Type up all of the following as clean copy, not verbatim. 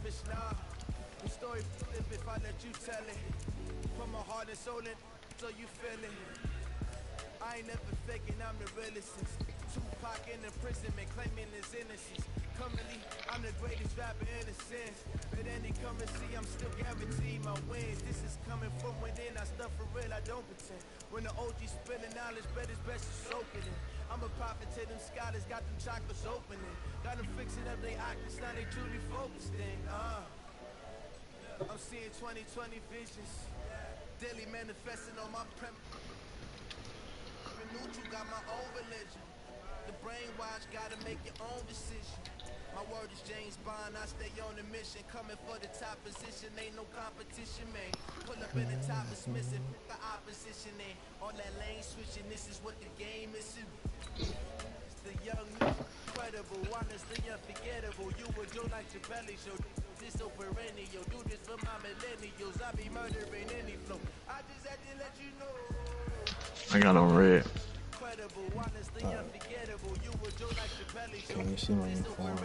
selfish, nah. The story flip if I let you tell it. Put my heart and soul in, so you feel it. I ain't never faking, I'm the realest. Tupac in imprisonment, claiming his innocence. Currently, I'm the greatest rapper in a sense. But any come and see, I'm still guaranteed my wins. This is coming from within, I stuff for real, I don't pretend. When the OG spilling knowledge, bet it's best to soak it in. I'm a prophet to them scholars, got them chakras opening. Got them fixing up they octaves, now they truly focused in. I'm seeing 2020 visions. Daily manifesting on my premise. Neutral got my own religion. The brainwash gotta make your own decision. My word is James Bond, I stay on the mission. Coming for the top position, ain't no competition, man. Pull up in the top is missing, the opposition ain't. All that lane switching, this is what the game is. It's the young, incredible, honestly unforgettable. You would do like your belly show. This so perennial, do this for my millennials. I be murdering any flow. I just had to let you know. I got on red. Can you see my uniform?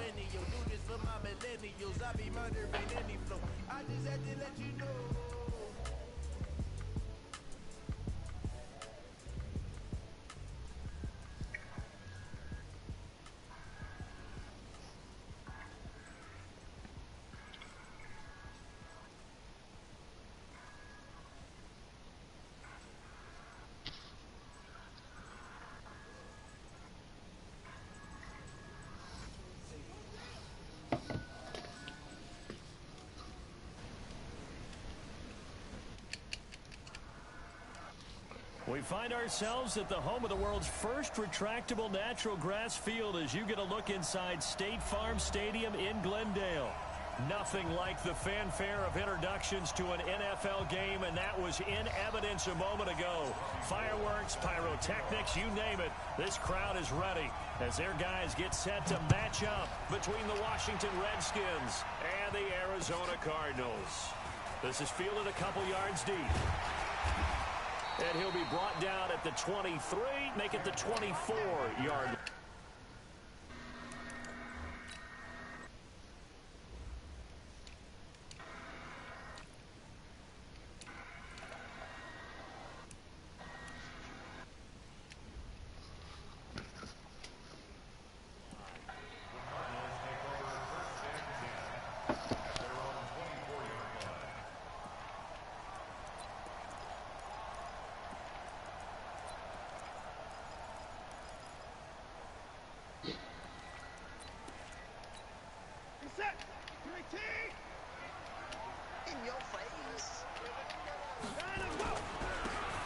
We find ourselves at the home of the world's first retractable natural grass field as you get a look inside State Farm Stadium in Glendale. Nothing like the fanfare of introductions to an NFL game, and that was in evidence a moment ago. Fireworks, pyrotechnics, you name it. This crowd is ready as their guys get set to match up between the Washington Redskins and the Arizona Cardinals. This is fielded a couple yards deep. And he'll be brought down at the 23, make it the 24-yard.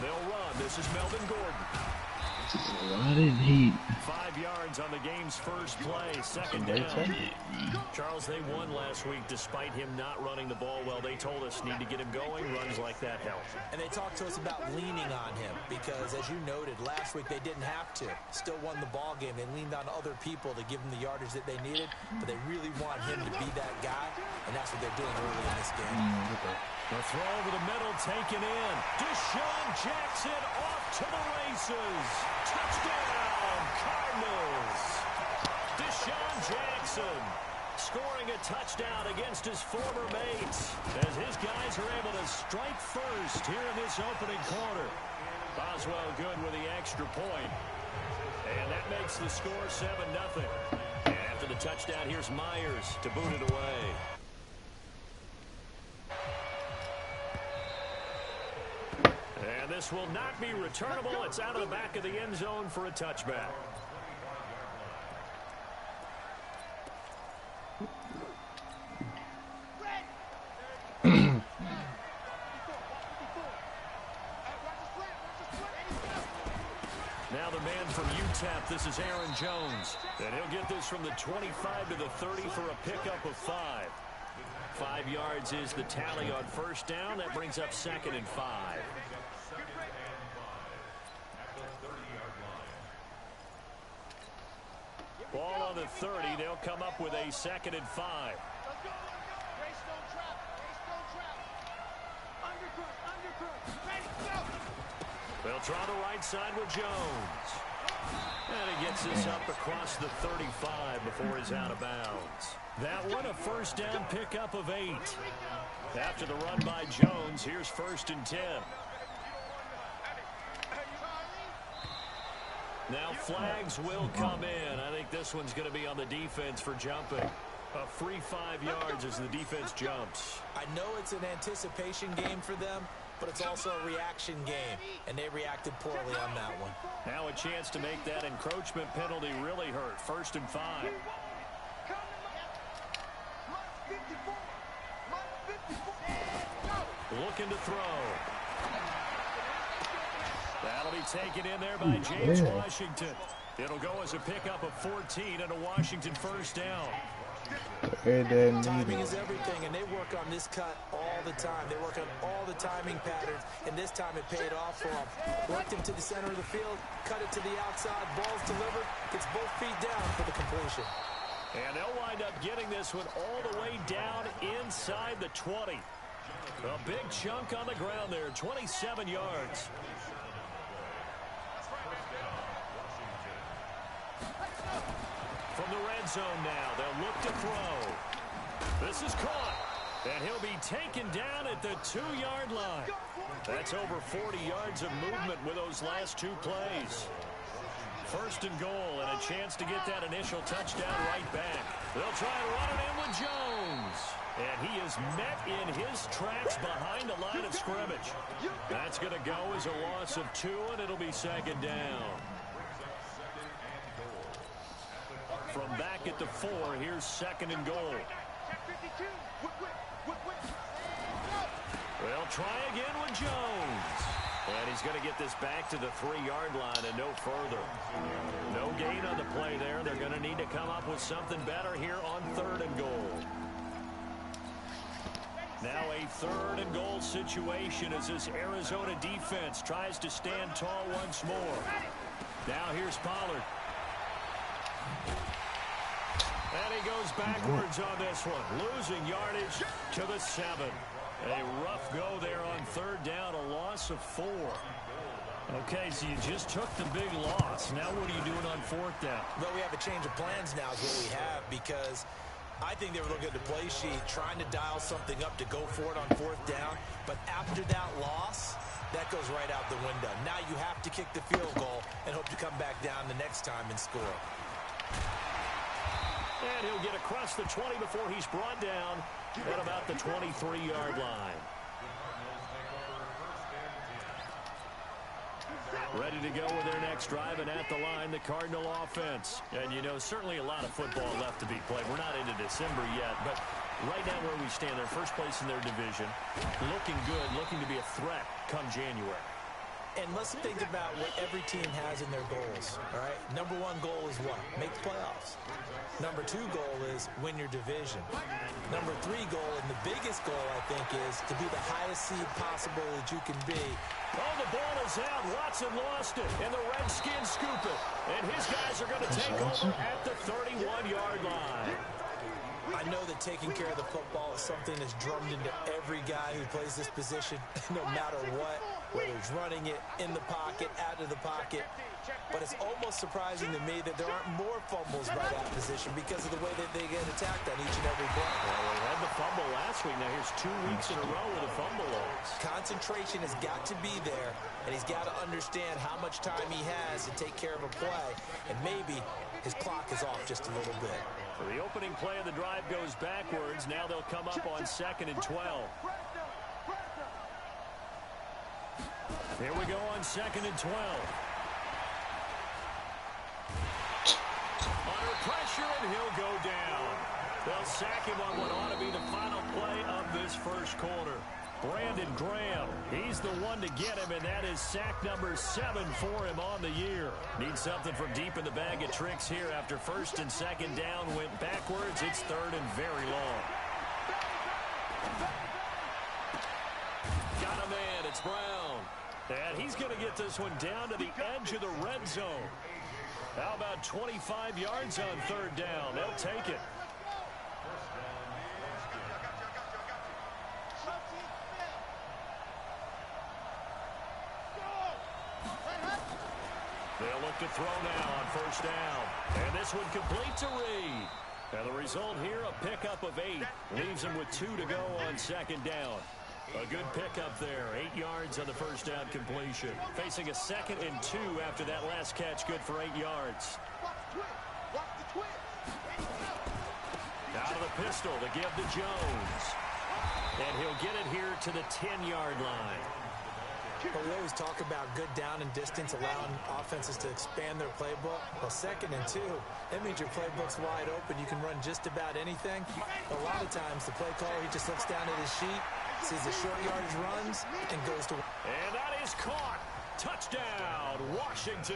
They'll run. This is Melvin Gordon. Why didn't he? 5 yards on the game's first play. Second down. Charles, they won last week despite him not running the ball well. They told us need to get him going. Runs like that help. And they talked to us about leaning on him because, as you noted, last week they didn't have to. Still won the ball game. They leaned on other people to give them the yardage that they needed, but they really want him to be that guy, and that's what they're doing early in this game. The throw over the middle taken in. Deshaun Jackson off to the races. Touchdown, Cardinals. Deshaun Jackson scoring a touchdown against his former mates as his guys are able to strike first here in this opening quarter. Boswell good with the extra point. And that makes the score 7-0. And after the touchdown, here's Myers to boot it away. And this will not be returnable. It's out of the back of the end zone for a touchback. Now the man from UTEP, this is Aaron Jones. And he'll get this from the 25 to the 30 for a pickup of 5. 5 yards is the tally on first down. That brings up 2nd and 5. Ball on the 30. They'll come up with a 2nd and 5. They'll try the right side with Jones. And he gets this up across the 35 before he's out of bounds. That one a first down pickup of 8. After the run by Jones, here's 1st and 10. Now flags will come in. I think this one's going to be on the defense for jumping. A free 5 yards as the defense jumps. I know it's an anticipation game for them, but it's also a reaction game, and they reacted poorly on that one. Now a chance to make that encroachment penalty really hurt. 1st and 5. Looking to throw. That'll be taken in there by James Washington. It'll go as a pickup of 14 and a Washington first down. Timing is everything, and they work on this cut all the time. They work on all the timing patterns, and this time it paid off for them. Worked him to the center of the field, cut it to the outside, ball's delivered, gets both feet down for the completion. And they'll wind up getting this one all the way down inside the 20. A big chunk on the ground there, 27 yards. From the red zone now, they'll look to throw. This is caught, and he'll be taken down at the 2-yard line. That's over 40 yards of movement with those last 2 plays. 1st and goal, and a chance to get that initial touchdown right back. They'll try and run it in with Jones. And he is met in his tracks behind the line of scrimmage. That's going to go as a loss of 2, and it'll be 2nd down. From back at the 4, here's 2nd and goal. They'll try again with Jones. And he's going to get this back to the 3-yard line and no further. No gain on the play there. They're going to need to come up with something better here on 3rd and goal. Now a 3rd and goal situation as this Arizona defense tries to stand tall once more. Now here's Pollard. And he goes backwards on this one, losing yardage to the 7. A rough go there on 3rd down, a loss of 4. Okay, so you just took the big loss. Now what are you doing on 4th down? Well, we have a change of plans now is what we have, because I think they were looking at the play sheet, trying to dial something up to go for it on 4th down. But after that loss, that goes right out the window. Now you have to kick the field goal and hope to come back down the next time and score. And he'll get across the 20 before he's brought down at about the 23-yard line. Ready to go with their next drive, and at the line, the Cardinal offense. And, you know, certainly a lot of football left to be played. We're not into December yet, but right now where we stand, they're first place in their division. Looking good, looking to be a threat come January. And let's think about what every team has in their goals, all right? Number 1 goal is what? Make the playoffs. Number 2 goal is win your division. Number 3 goal, and the biggest goal, I think, is to be the highest seed possible that you can be. Oh, the ball is out. Watson lost it, and the Redskins scoop it. And his guys are going to take over at the 31-yard line. I know that taking care of the football is something that's drummed into every guy who plays this position, no matter what, whether he's running it, in the pocket, out of the pocket. But it's almost surprising to me that there aren't more fumbles by that position because of the way that they get attacked on each and every play. Well, they had the fumble last week. Now here's 2 weeks in a row with a fumble loss. Concentration has got to be there, and he's got to understand how much time he has to take care of a play, and maybe his clock is off just a little bit. So the opening play of the drive goes backwards. Now they'll come up on 2nd and 12. Here we go on 2nd and 12. Under pressure, and he'll go down. They'll sack him on what ought to be the final play of this first quarter. Brandon Graham, he's the one to get him, and that is sack number 7 for him on the year. Need something from deep in the bag of tricks here after 1st and 2nd down went backwards. It's 3rd and very long. Got a man, it's Brown. And he's going to get this one down to the edge of the red zone. How about 25 yards on 3rd down? They'll take it. They'll look to throw now on first down. And this one complete to Reed. And the result here, a pickup of 8. Leaves him with 2 to go on second down. A good pickup there. 8 yards on the first down completion. Facing a 2nd and 2 after that last catch. Good for 8 yards. Out of the pistol to give to Jones. And he'll get it here to the 10-yard line. Well, we always talk about good down and distance, allowing offenses to expand their playbook. Well, 2nd and 2, that means your playbook's wide open. You can run just about anything. A lot of times, the play caller, he just looks down at his sheet, sees the short yardage runs, and goes to... And that is caught. Touchdown, Washington.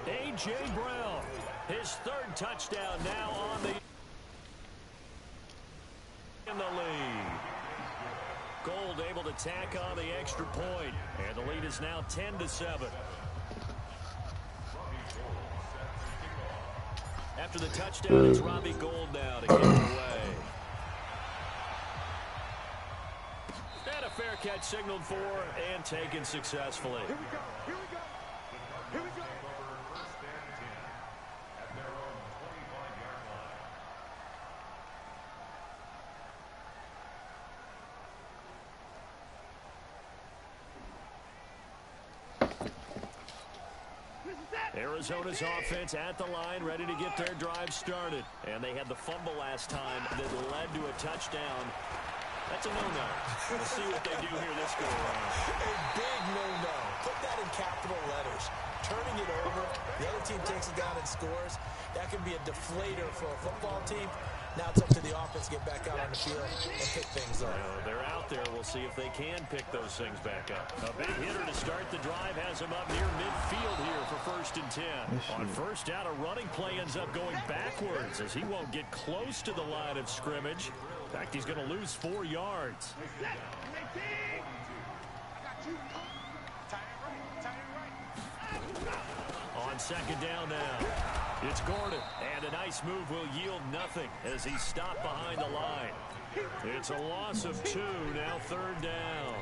A.J. Brown, his 3rd touchdown now on the... in the lead. Gold able to tack on the extra point, and the lead is now 10-7. After the touchdown, it's Robbie Gould now to give it away. And a fair catch signaled for and taken successfully. Here we go. Here we go. Here we go. Arizona's offense at the line, ready to get their drive started. And they had the fumble last time that led to a touchdown. That's a no-no. We'll see what they do here this go around. A big no-no. Put that in capital letters. Turning it over, the other team takes it down and scores. That can be a deflator for a football team. Now it's up to the offense to get back out on the field and pick things up. They're out there. We'll see if they can pick those things back up. A big hitter to start the drive has him up near midfield here for 1st and 10. On first down, a running play ends up going backwards as he won't get close to the line of scrimmage. In fact, he's going to lose 4 yards. On second down now, it's Gordon, and a nice move will yield nothing as he's stopped behind the line. It's a loss of 2, now 3rd down.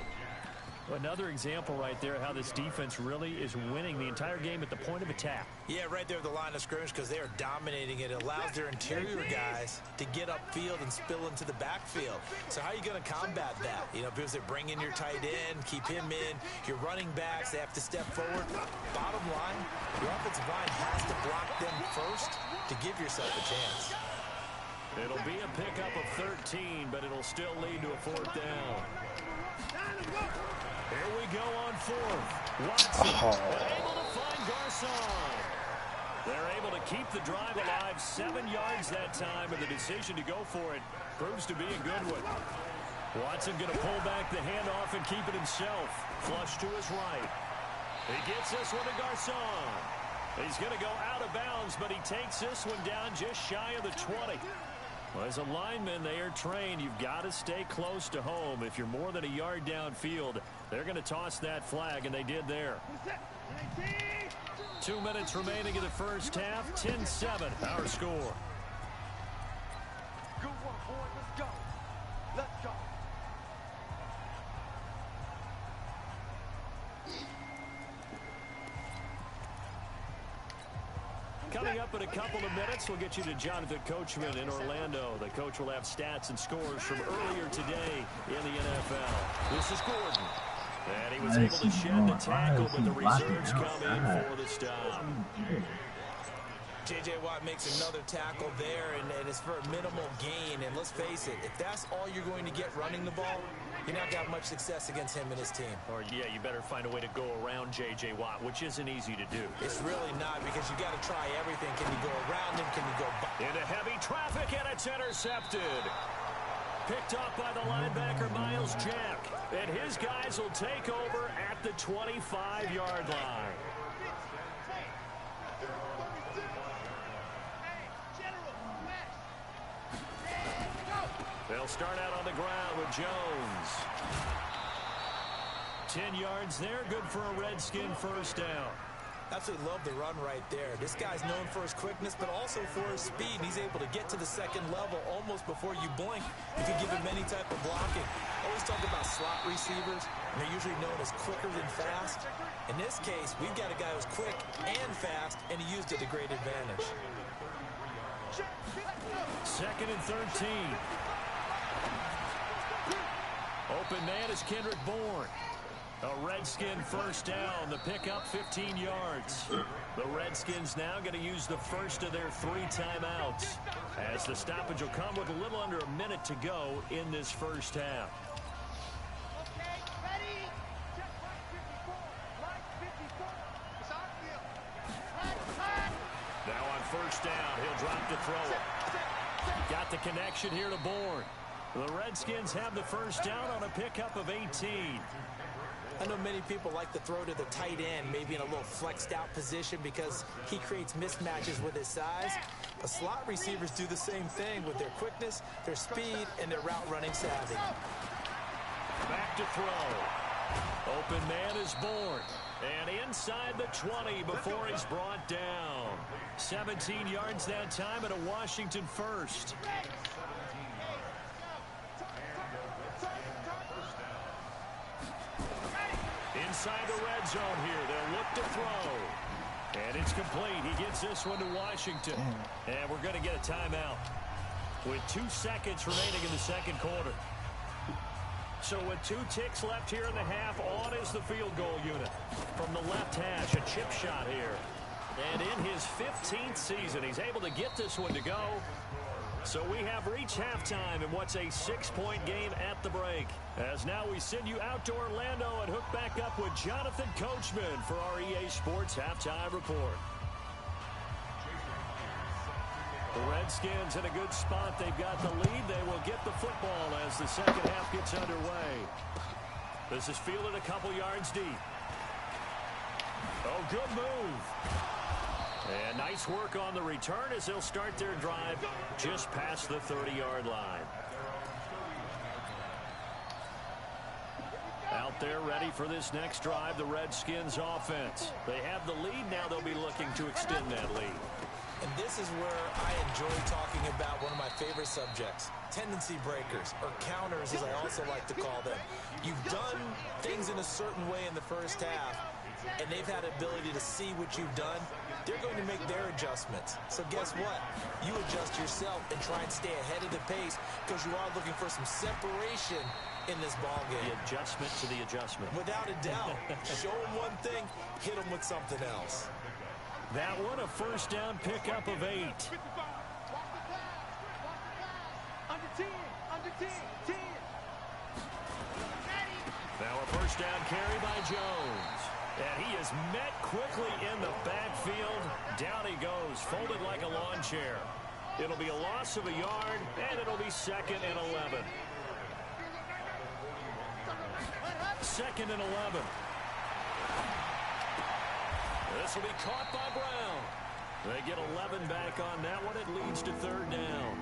Another example right there how this defense really is winning the entire game at the point of attack. Yeah, right there at the line of scrimmage because they are dominating it. It allows their interior guys to get upfield and spill into the backfield. So how are you going to combat that? You know, because they bring in your tight end, keep him in. Your running backs, they have to step forward. Bottom line, your offensive line has to block them first to give yourself a chance. It'll be a pickup of 13, but it'll still lead to a 4th down. Here we go on 4th. Watson able to find Garcon. They're able to keep the drive alive. 7 yards that time, and the decision to go for it proves to be a good one. Watson going to pull back the handoff and keep it himself. Flush to his right. He gets this one to Garcon. He's going to go out of bounds, but he takes this one down just shy of the 20. Well, as a lineman, they are trained. You've got to stay close to home. If you're more than a yard downfield, they're going to toss that flag, and they did there. 2 minutes remaining in the first half. 10-7, our score. Good one, boy. Let's go. Let's go. Coming up in a couple of minutes, we'll get you to Jonathan Coachman in Orlando. The coach will have stats and scores from earlier today in the NFL. This is Gordon. And he was able to shed the tackle, but the reserves come in for the stop. J.J. Watt makes another tackle there, and it's for a minimal gain. And let's face it, if that's all you're going to get running the ball, you're not going to have much success against him and his team. Or, yeah, you better find a way to go around J.J. Watt, which isn't easy to do. It's really not, because you got to try everything. Can you go around him? Can you go by? Into heavy traffic, and it's intercepted. Picked up by the linebacker, Miles Jack. And his guys will take over at the 25-yard line. They'll start out on the ground with Jones. 10 yards there, good for a Redskin first down. Absolutely love the run right there. This guy's known for his quickness, but also for his speed. He's able to get to the second level almost before you blink. You can give him any type of blocking. Always talk about slot receivers, and they're usually known as quicker than fast. In this case, we've got a guy who's quick and fast, and he used it to great advantage. 2nd and 13. Open man is Kendrick Bourne. A Redskin first down. The pickup 15 yards. The Redskins now going to use the first of their 3 timeouts, as the stoppage will come with a little under a minute to go in this first half. Now on first down, he'll drop to throw it. Got the connection here to Bourne. The Redskins have the first down on a pickup of 18. I know many people like to throw to the tight end, maybe in a little flexed out position because he creates mismatches with his size. But slot receivers do the same thing with their quickness, their speed, and their route running savvy. Back to throw. Open man is Bourne. And inside the 20 before he's brought down. 17 yards that time and a Washington first. Inside the red zone here. They'll look to throw. And it's complete. He gets this one to Washington. And we're going to get a timeout with 2 seconds remaining in the second quarter. So with 2 ticks left here in the half, on is the field goal unit. From the left hash, a chip shot here. And in his 15th season, he's able to get this one to go. So we have reached halftime in what's a 6-point game at the break. As now we send you out to Orlando and hook back up with Jonathan Coachman for our EA Sports Halftime Report. The Redskins in a good spot. They've got the lead. They will get the football as the second half gets underway. This is fielded a couple yards deep. Oh, good move. And nice work on the return as they'll start their drive just past the 30-yard line. Out there ready for this next drive, the Redskins offense. They have the lead. Now they'll be looking to extend that lead. And this is where I enjoy talking about one of my favorite subjects, tendency breakers, or counters as I also like to call them. You've done things in a certain way in the first half, and they've had the ability to see what you've done. They're going to make their adjustments. So guess what? You adjust yourself and try and stay ahead of the pace because you are looking for some separation in this ball game. The adjustment to the adjustment. Without a doubt. Show them one thing, hit them with something else. That one, a first down pickup of 8. Under 10, under 10, 10. Now a first down carry by Jones. And he is met quickly in the backfield. Down he goes, folded like a lawn chair. It'll be a loss of a yard, and it'll be 2nd and 11. 2nd and 11. This will be caught by Brown. They get 11 back on that one. It leads to 3rd down.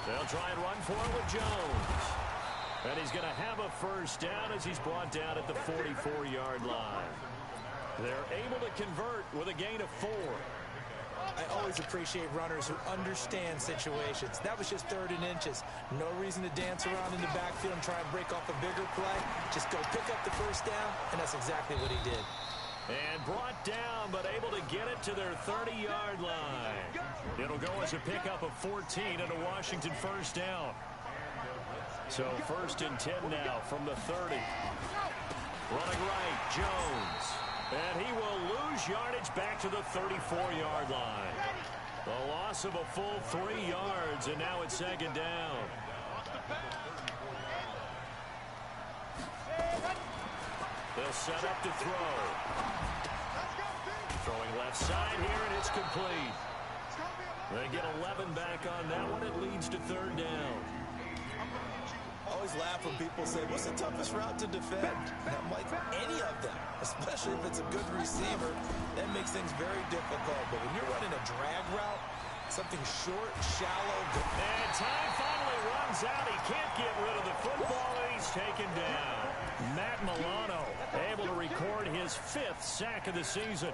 They'll try and run for it with Jones. And he's going to have a first down as he's brought down at the 44-yard line. They're able to convert with a gain of 4. I always appreciate runners who understand situations. That was just 3rd and inches. No reason to dance around in the backfield and try and break off a bigger play. Just go pick up the first down, and that's exactly what he did. And brought down, but able to get it to their 30-yard line. It'll go as a pickup of 14 and a Washington first down. So 1st and 10 now from the 30. Running right, Jones. And he will lose yardage back to the 34-yard line. The loss of a full 3 yards, and now it's 2nd down. They'll set up to throw. Throwing left side here, and it's complete. They get 11 back on that one. It leads to 3rd down. I always laugh when people say, what's the toughest route to defend? And I'm like, any of them, especially if it's a good receiver. That makes things very difficult. But when you're running a drag route, Something short, shallow. And time finally runs out. He can't get rid of the football, and he's taken down. Matt Milano able to record his 5th sack of the season.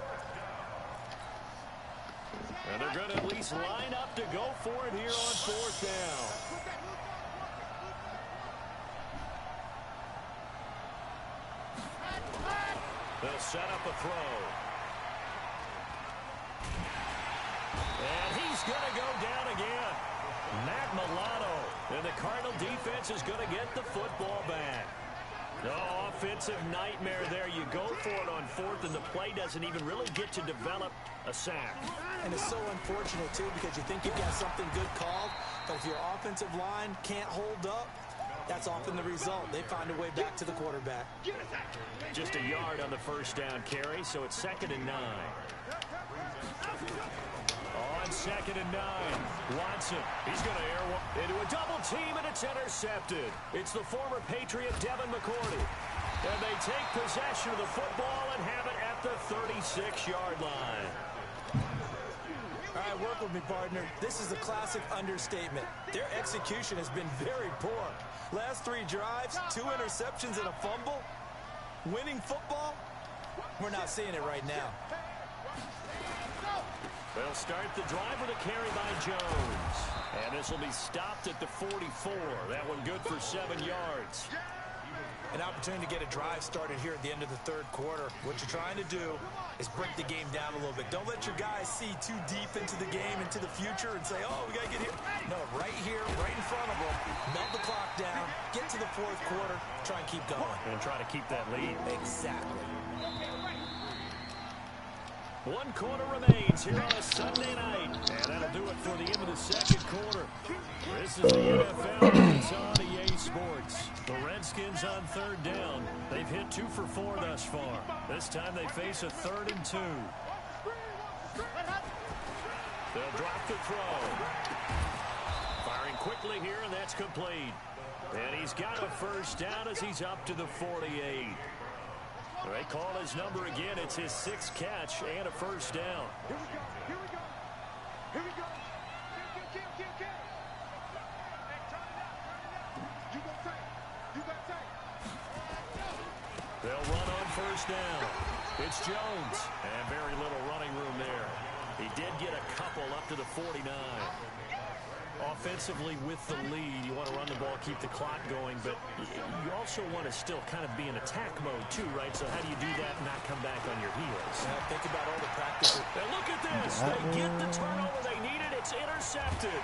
And they're going to at least line up to go for it here on 4th down. They'll set up a throw. And he's going to go down again. Matt Milano. And the Cardinal defense is going to get the football back. No offensive nightmare there. You go for it on 4th, and the play doesn't even really get to develop a sack. And it's so unfortunate, too, because you think you've got something good called, but if your offensive line can't hold up, that's often the result. They find a way back to the quarterback. Just a yard on the 1st down carry, so it's 2nd and 9. On 2nd and 9, Watson, he's going to air one into a double team, and it's intercepted. It's the former Patriot Devin McCourty. And they take possession of the football and have it at the 36-yard line. All right, work with me, partner. This is a classic understatement. Their execution has been very poor. Last 3 drives, 2 interceptions and a fumble. Winning football? We're not seeing it right now. They'll start the drive with a carry by Jones. And this will be stopped at the 44. That one good for 7 yards. An opportunity to get a drive started here at the end of the 3rd quarter. What you're trying to do is break the game down a little bit. Don't let your guys see too deep into the game, into the future, and say, oh, we got to get here. No, right here, right in front of them. Melt the clock down, get to the 4th quarter, try and keep going. And try to keep that lead. Exactly. 1 quarter remains here on a Sunday night. And that'll do it for the end of the 2nd quarter. This is the NFL. It's on EA Sports. The Redskins on 3rd down. They've hit 2 for 4 thus far. This time they face a 3rd and 2. They'll drop the throw. Firing quickly here, and that's complete. And he's got a 1st down as he's up to the 48. They call his number again. It's his 6th catch and a 1st down. Here we go. Here we go. Here we go. Get. Hey, turn it out. You go take. You got take. They'll run on 1st down. It's Jones. And very little running room there. He did get a couple up to the 49. Offensively with the lead, you want to run the ball, keep the clock going, but you also want to still kind of be in attack mode too, right? So how do you do that and not come back on your heels? Think about all the practices. And look at this. They get the turnover they needed. It's intercepted.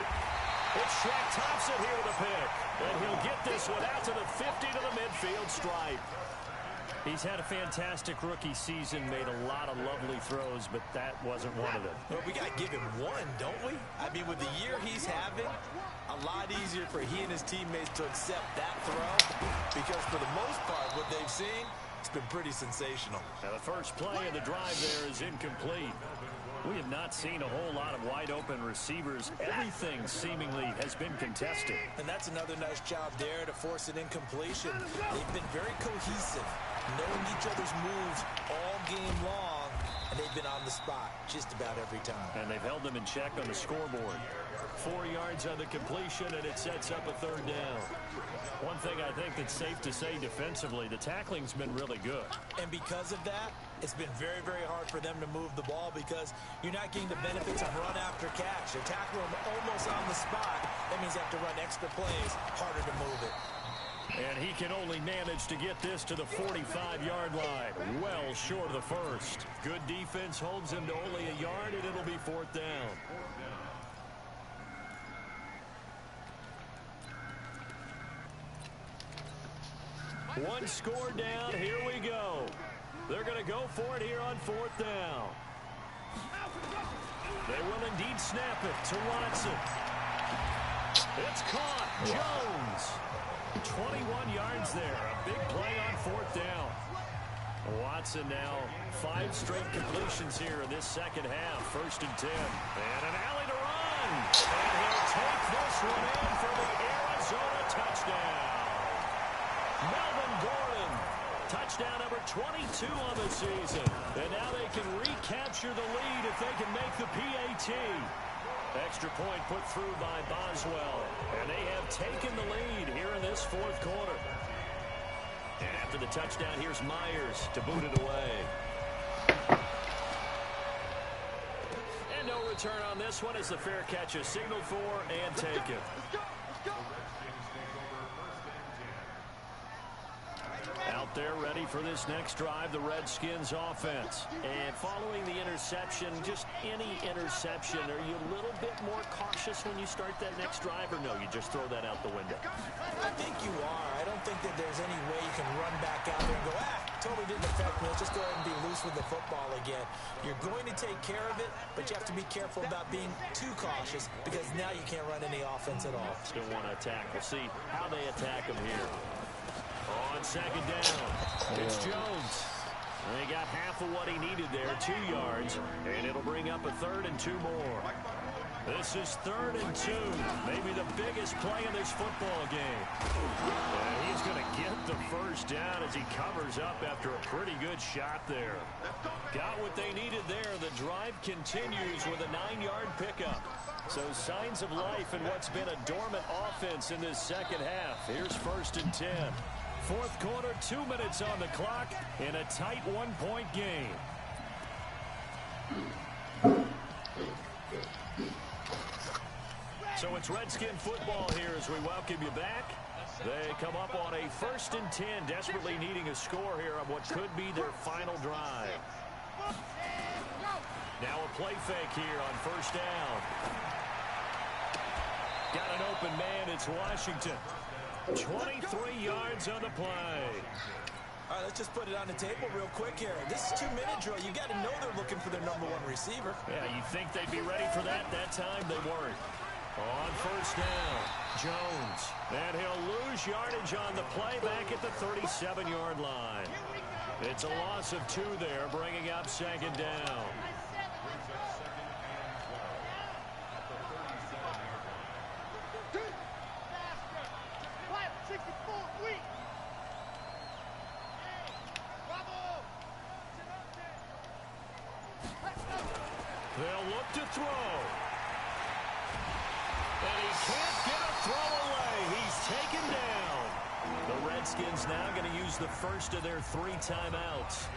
It's Shaq Thompson here with a pick. And he'll get this one out to the 50 to the midfield stripe. He's had a fantastic rookie season, made a lot of lovely throws, but that wasn't one of them. Well, we got to give him one, don't we? I mean, with the year he's having, a lot easier for he and his teammates to accept that throw because for the most part, what they've seen, it's been pretty sensational. Now, the first play of the drive there is incomplete. We have not seen a whole lot of wide-open receivers. Everything seemingly has been contested. And that's another nice job there to force an incompletion. They've been very cohesive, knowing each other's moves all game long, and they've been on the spot just about every time. And they've held them in check on the scoreboard. 4 yards on the completion, and it sets up a 3rd down. One thing I think that's safe to say defensively, the tackling's been really good. And because of that, it's been very, very hard for them to move the ball because you're not getting the benefits of run after catch. They tackle them almost on the spot. That means they have to run extra plays, harder to move it. And he can only manage to get this to the 45-yard line. Well short of the 1st. Good defense holds him to only a yard, and it'll be 4th down. One score down. Here we go. They're going to go for it here on 4th down. They will indeed snap it to Watson. It's caught. Jones. 21 yards there. A big play on 4th down. Watson now 5 straight completions here in this 2nd half. 1st and 10. And an alley to run. And he'll take this one in for the Arizona touchdown. Melvin Gordon, touchdown number 22 on the season. And now they can recapture the lead if they can make the PAT. Extra point put through by Boswell. And they have taken the lead here in this fourth quarter. And after the touchdown, here's Myers to boot it away. And no return on this one as the fair catch is signaled for and taken. Out there ready for this next drive, the Redskins offense. And following the interception, just any interception, are you a little bit more cautious when you start that next drive, or no, you just throw that out the window? I think you are. I don't think that there's any way you can run back out there and go, totally didn't affect me. Let's just go ahead and be loose with the football again. You're going to take care of it, but you have to be careful about being too cautious because now you can't run any offense at all. Still want to attack. We'll see how they attack them here. On second down, it's Jones. They got half of what he needed there, 2 yards, and it'll bring up a 3rd and 2 more. This is 3rd and 2, maybe the biggest play in this football game. And he's going to get the first down as he covers up after a pretty good shot there. Got what they needed there. The drive continues with a 9-yard pickup. So signs of life in what's been a dormant offense in this second half. Here's 1st and 10. Fourth quarter, 2 minutes on the clock in a tight 1-point game. So it's Redskin football here as we welcome you back. They come up on a 1st and 10, desperately needing a score here on what could be their final drive. Now a play fake here on 1st down. Got an open man, it's Washington. 23 yards on the play. All right, let's just put it on the table real quick here. This is 2-minute drill. You got to know they're looking for their #1 receiver. Yeah, you think they'd be ready for that? That time they weren't. On 1st down, Jones. And he'll lose yardage on the play back at the 37-yard line. It's a loss of 2 there, bringing up 2nd down. They'll look to throw. And he can't get a throw away. He's taken down. The Redskins now going to use the first of their 3 timeouts,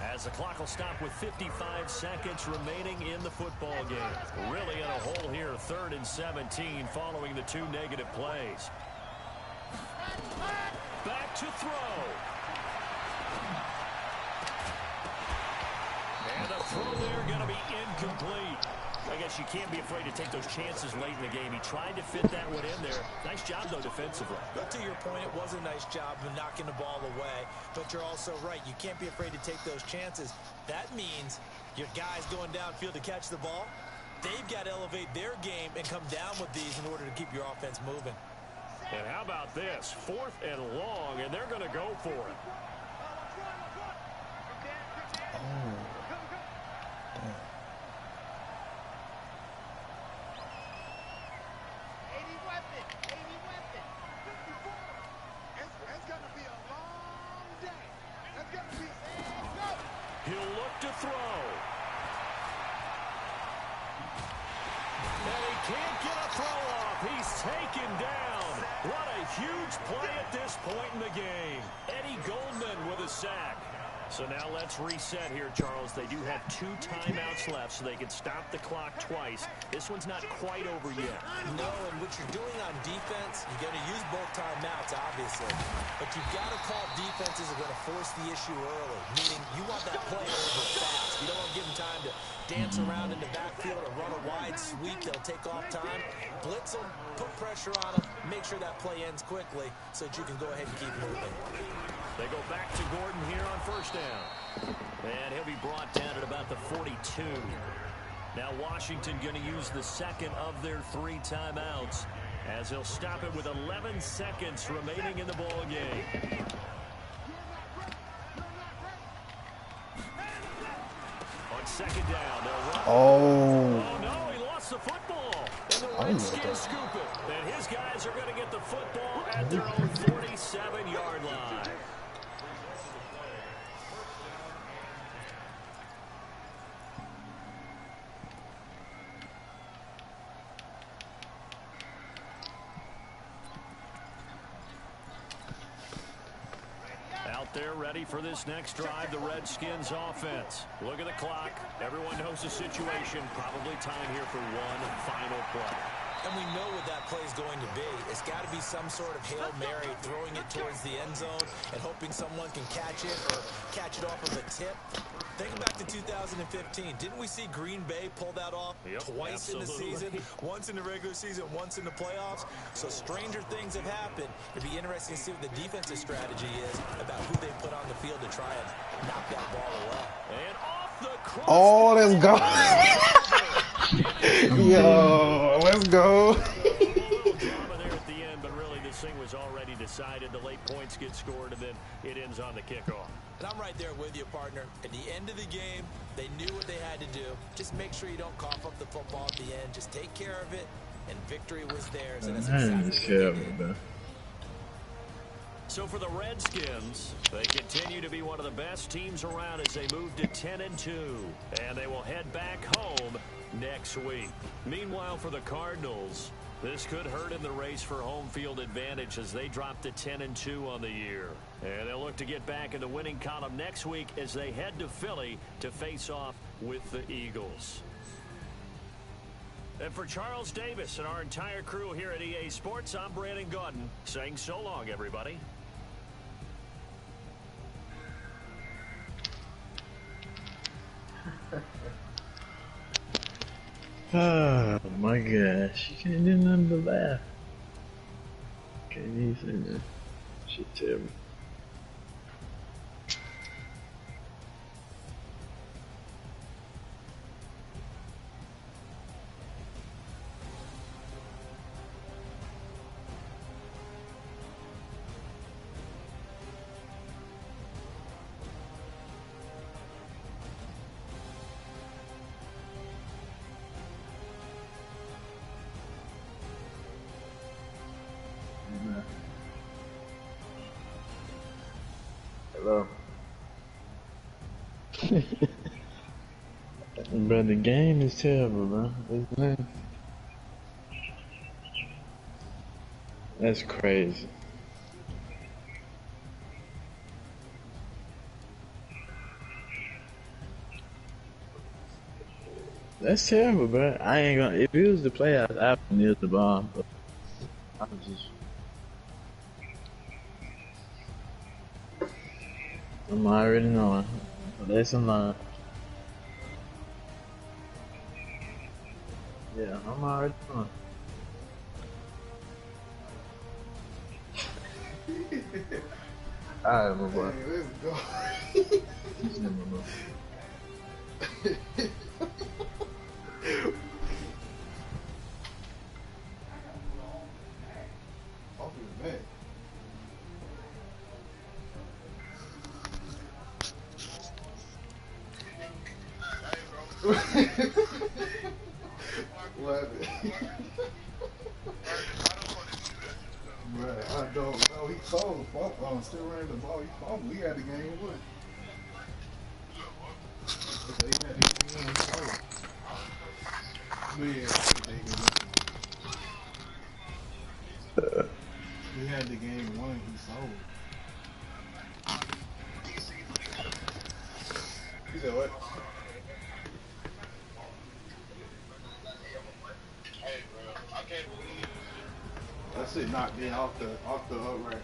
as the clock will stop with 55 seconds remaining in the football game. Really in a hole here, 3rd and 17 following the 2 negative plays. Back to throw. And the throw there going to be incomplete. I guess you can't be afraid to take those chances late in the game. He tried to fit that one in there. Nice job, though, defensively. But to your point, it was a nice job of knocking the ball away. But you're also right. You can't be afraid to take those chances. That means your guys going downfield to catch the ball, they've got to elevate their game and come down with these in order to keep your offense moving. And how about this? 4th and long, and they're going to go for it. He'll look to throw. And he can't get a throw off. He's taken down. What a huge play at this point in the game. Eddie Goldman with a sack. So now let's reset here, Charles. They do have 2 timeouts left, so they can stop the clock twice. This one's not quite over yet. No, and what you're doing on defense, you're going to use both timeouts, obviously. But you've got to call defenses that are going to force the issue early, meaning you want that play over fast. You don't want to give them time to dance around in the backfield or run a wide sweep. They'll take off time. Blitz them, put pressure on them, make sure that play ends quickly so that you can go ahead and keep moving. They go back to Gordon here on 1st down. And he'll be brought down at about the 42. Now Washington going to use the 2nd of their 3 timeouts, as they'll stop it with 11 seconds remaining in the ball game. On 2nd down, they'll run. Oh, no, he lost the football. And the Redskins scoop it. And his guys are going to get the football at their own 47-yard line. there ready for this next drive, the Redskins offense. Look at the clock. Everyone knows the situation. Probably time here for one final play. And we know what that play is going to be. It's got to be some sort of Hail Mary, throwing it towards the end zone and hoping someone can catch it or catch it off of a tip. Think back to 2015. Didn't we see Green Bay pull that off twice in the season? Once in the regular season, once in the playoffs. So stranger things have happened. It'd be interesting to see what the defensive strategy is about who they put on the field to try and knock that ball away. And off the cross. Oh, let's go. Yo, let's go. A little drama there at the end, but really this thing was already decided. The late points get scored, and then it ends on the kickoff. And I'm right there with you, partner. At the end of the game, they knew what they had to do. Just make sure you don't cough up the football at the end. Just take care of it, and victory was theirs. And that's exactly what they did. So for the Redskins, they continue to be one of the best teams around as they move to 10-2, and they will head back home next week. Meanwhile, for the Cardinals, this could hurt in the race for home field advantage as they drop to 10-2 on the year. And they'll look to get back in the winning column next week as they head to Philly to face off with the Eagles. And for Charles Davis and our entire crew here at EA Sports, I'm Brandon Gaudin saying so long, everybody. Oh my gosh, you can't do nothing but laugh. Can't even say that. Shit terrible. Hello. But the game is terrible, bro. It's not... That's crazy. That's terrible, bro. I ain't gonna. If it was the playoffs, I would kneel the ball, but I was just. I'm already knowing. Lesson learned. Yeah, I'm already knowing. Alright, my boy. Hey, let's go. He's in my boy. Off his back. What? Right, I don't know. He sold. Still ran the ball. He fumbled. He had the game with. He had the game. He sold. He had the game won. He sold. He said what? That shit knocked me off the upright.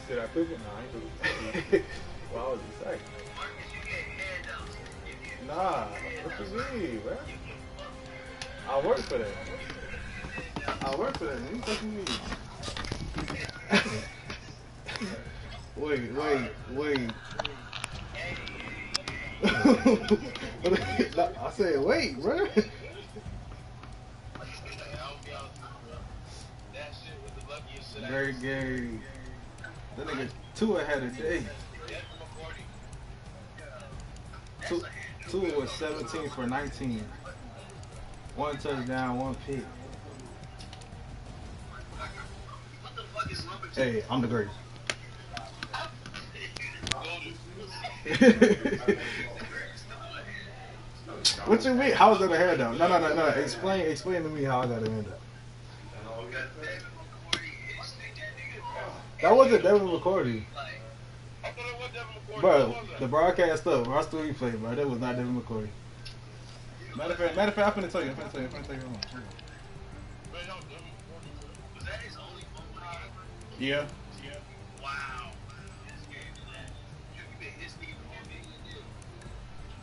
Did I cook it? No, I ain't cook it. Why was he saying? Nah, what you mean, bro? I work for that. I work for that. What you mean? Wait. I said, wait, bro. Great game. That nigga 2 ahead of day. Two was 17 for 19. 1 touchdown, 1 pick. Hey, I'm the greatest. What you mean? How's that a handout? No. Explain to me how I got a handout. That wasn't Devin McCourty. Bro, the broadcast stuff. Watch the replay, bro. That was not Devin McCourty. Matter of fact, I'm finna tell you. Hold on. Yeah.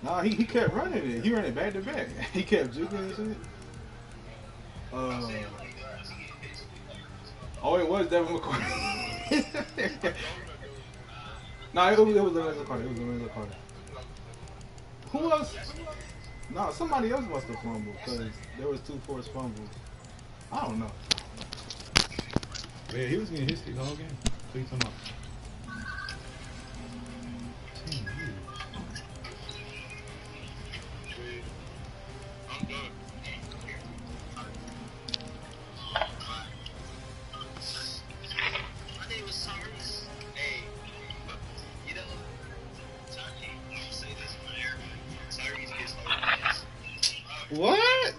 Nah, he kept running it. He ran it back to back. He kept juking and shit. Oh, it was Devin McCourty. Nah, it was Lorenzo Carter. Who else? Nah, somebody else must have fumbled because there was 2 forced fumbles. I don't know. Yeah, he was getting his the whole game. So you talking about? What?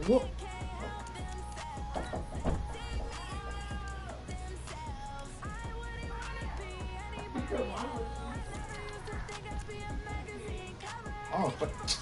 What? Oh, fuck.